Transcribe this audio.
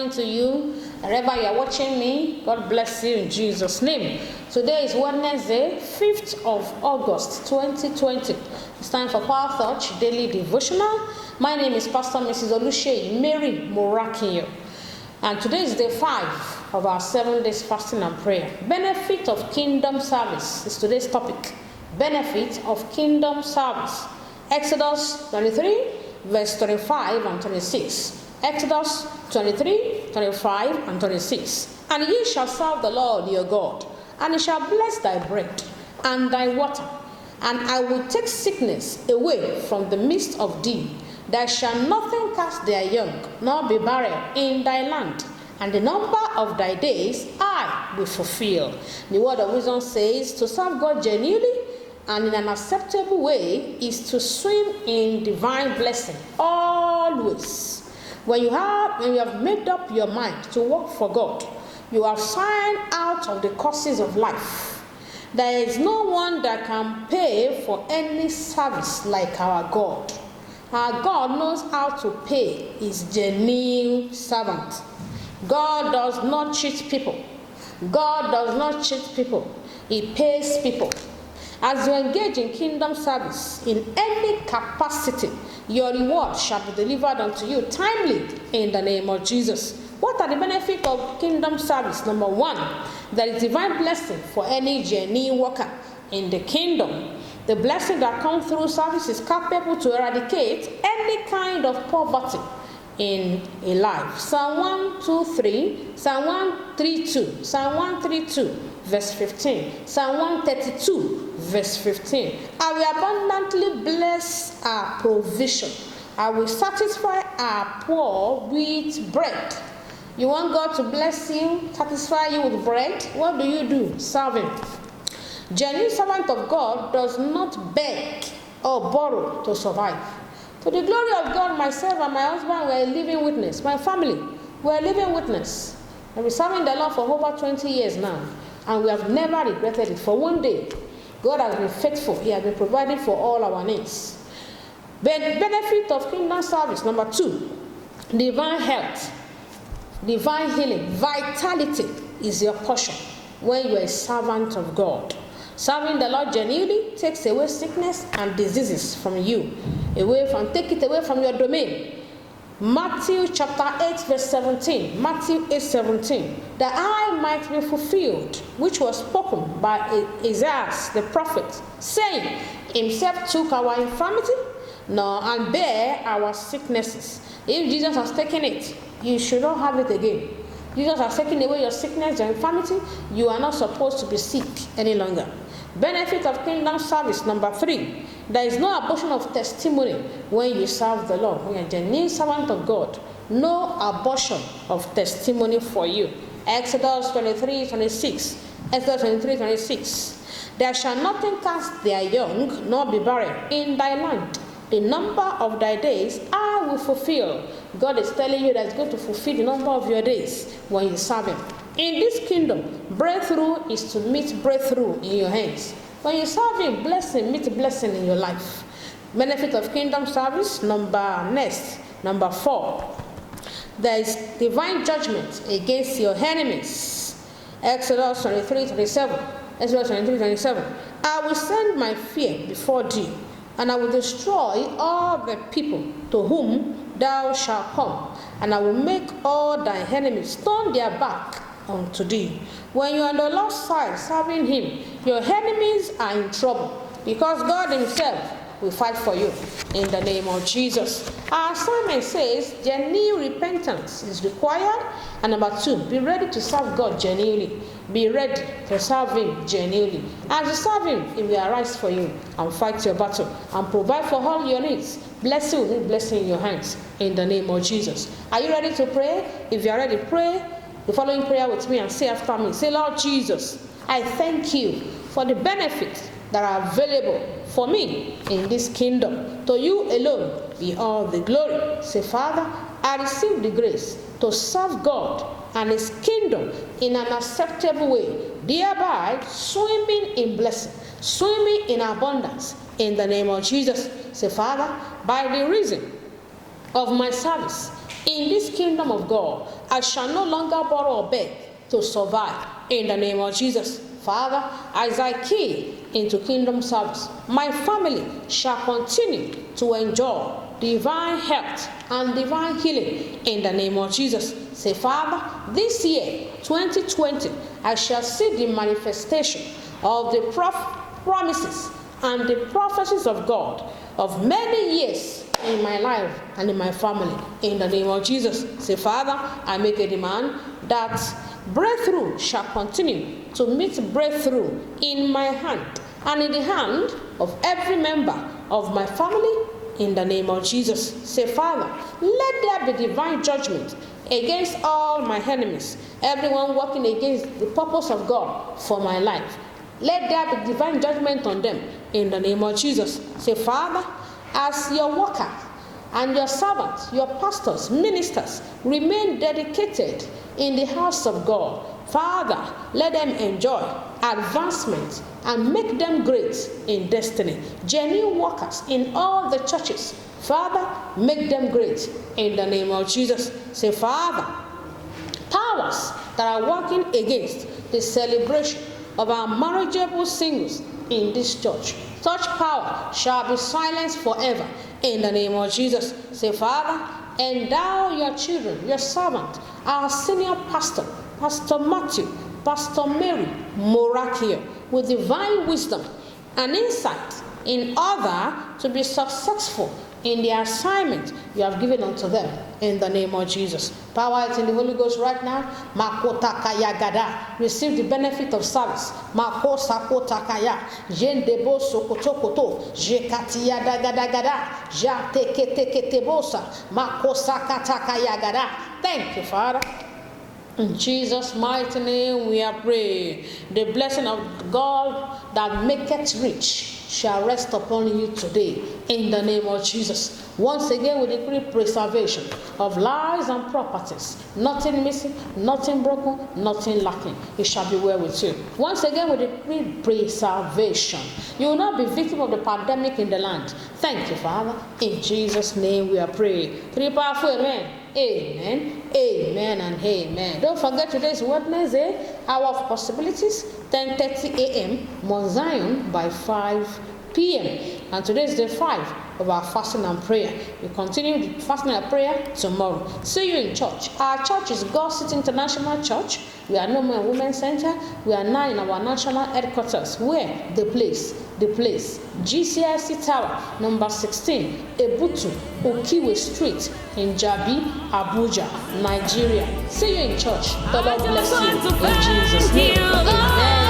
morning to you. Wherever you are watching me, God bless you in Jesus' name. Today is Wednesday, 5th of August, 2020. It's time for Power Touch Daily Devotional. My name is Pastor Mrs. Oluseyi Mary Morakinyo. And today is day 5 of our 7 days fasting and prayer. Benefit of kingdom service is today's topic. Benefit of kingdom service. Exodus 23, verse 25 and 26. Exodus 23, 25 and 26. And ye shall serve the Lord your God, and he shall bless thy bread and thy water. And I will take sickness away from the midst of thee. There shall nothing cast their young, nor be barren in thy land. And the number of thy days I will fulfill. The word of wisdom says to serve God genuinely and in an acceptable way is to swim in divine blessing always. When you have made up your mind to work for God, you have signed out of the courses of life. There is no one that can pay for any service like our God. Our God knows how to pay his genuine servant. God does not cheat people. God does not cheat people. He pays people. As you engage in kingdom service in any capacity, your reward shall be delivered unto you timely in the name of Jesus. What are the benefits of kingdom service? Number 1, there is divine blessing for any genuine worker in the kingdom. The blessing that comes through service is capable to eradicate any kind of poverty in a life. Psalm 123, Psalm 132, Psalm 132, verse 15, Psalm 132, verse 15. I will abundantly bless our provision. I will satisfy our poor with bread. You want God to bless you, satisfy you with bread? What do? Serve him. Genuine servant of God does not beg or borrow to survive. To the glory of God, myself and my husband were a living witness. My family were a living witness. I've been serving the Lord for over 20 years now, and we have never regretted it for one day. God has been faithful. He has been providing for all our needs. Benefit of kingdom service. Number 2, divine health, divine healing, vitality is your portion when you are a servant of God. Serving the Lord genuinely takes away sickness and diseases from you, take it away from your domain. Matthew chapter 8, verse 17. Matthew 8, 17. That I might be fulfilled, which was spoken by Isaiah the prophet, saying, himself took our infirmity, and bare our sicknesses. If Jesus has taken it, you should not have it again. Jesus has taken away your sickness, your infirmity. You are not supposed to be sick any longer. Benefit of kingdom service. Number 3, there is no abortion of testimony when you serve the Lord. When you are a genuine servant of God, no abortion of testimony for you. Exodus 23, 26. Exodus 23, 26. There shall nothing cast their young, nor be barren in thy land. The number of thy days I will fulfill. God is telling you that He's going to fulfill the number of your days when you serve Him. In this kingdom, breakthrough is to meet breakthrough in your hands. When you serve Him, blessing meet blessing in your life. Benefit of kingdom service. Number 4, there is divine judgment against your enemies. Exodus 23, 27. Exodus 23, 27. I will send my fear before thee, and I will destroy all the people to whom thou shalt come, and I will make all thy enemies turn their back unto thee. When you are on the Lord's side serving Him, your enemies are in trouble, because God Himself will fight for you in the name of Jesus. Our assignment says genuine repentance is required, and number 2, be ready to serve God genuinely. Be ready to serve Him genuinely. As you serve Him, He will arise for you and fight your battle and provide for all your needs. Bless you with blessing in your hands in the name of Jesus. Are you ready to pray? If you are ready, pray the following prayer with me and say after me. Say, Lord Jesus, I thank you for the benefits that are available for me in this kingdom. To you alone be all the glory. Say, Father, I receive the grace to serve God and His kingdom in an acceptable way, thereby swimming in blessing, swimming in abundance in the name of Jesus. Say, Father, by the reason of my service in this kingdom of God, I shall no longer borrow or beg to survive in the name of Jesus. Father, as I key into kingdom service, my family shall continue to enjoy divine health and divine healing in the name of Jesus. Say, Father, this year, 2020, I shall see the manifestation of the promises and the prophecies of God of many years in my life and in my family in the name of Jesus. Say, Father, I make a demand that breakthrough shall continue to meet breakthrough in my hand and in the hand of every member of my family in the name of Jesus. Say, Father, let there be divine judgment against all my enemies, everyone working against the purpose of God for my life. Let there be divine judgment on them in the name of Jesus. Say, Father, as your worker and your servants, your pastors, ministers, remain dedicated in the house of God, Father, let them enjoy advancement and make them great in destiny. Genuine workers in all the churches, Father, make them great in the name of Jesus. Say, Father, powers that are working against the celebration of our marriageable singles in this church, such power shall be silenced forever in the name of Jesus. Say, Father, endow your children, your servant, our senior pastor, Pastor Matthew, Pastor Mary Morakio, with divine wisdom and insight in order to be successful in the assignment you have given unto them in the name of Jesus. Power is in the Holy Ghost right now. Receive the benefit of service. Thank you, Father. In Jesus' mighty name we are praying. The blessing of God that maketh rich shall rest upon you today in the name of Jesus. Once again, we decree preservation of lives and properties. Nothing missing, nothing broken, nothing lacking. It shall be well with you. Once again, we decree preservation. You will not be victim of the pandemic in the land. Thank you, Father. In Jesus' name we are praying. Three powerful amen. Amen, amen, and amen. Don't forget today's Wednesday, hour of possibilities, 10:30 a.m. Mount Zion by 5 p.m. And today is day 5 of our fasting and prayer. We continue the fasting and prayer tomorrow. See you in church. Our church is God City International Church. We are no more Women's Center. We are now in our national headquarters. Where? The place. GCIC Tower, number 16, Ebutu, Okiwe Street, in Jabi, Abuja, Nigeria. See you in church. The Lord bless you. In Jesus' name. Amen.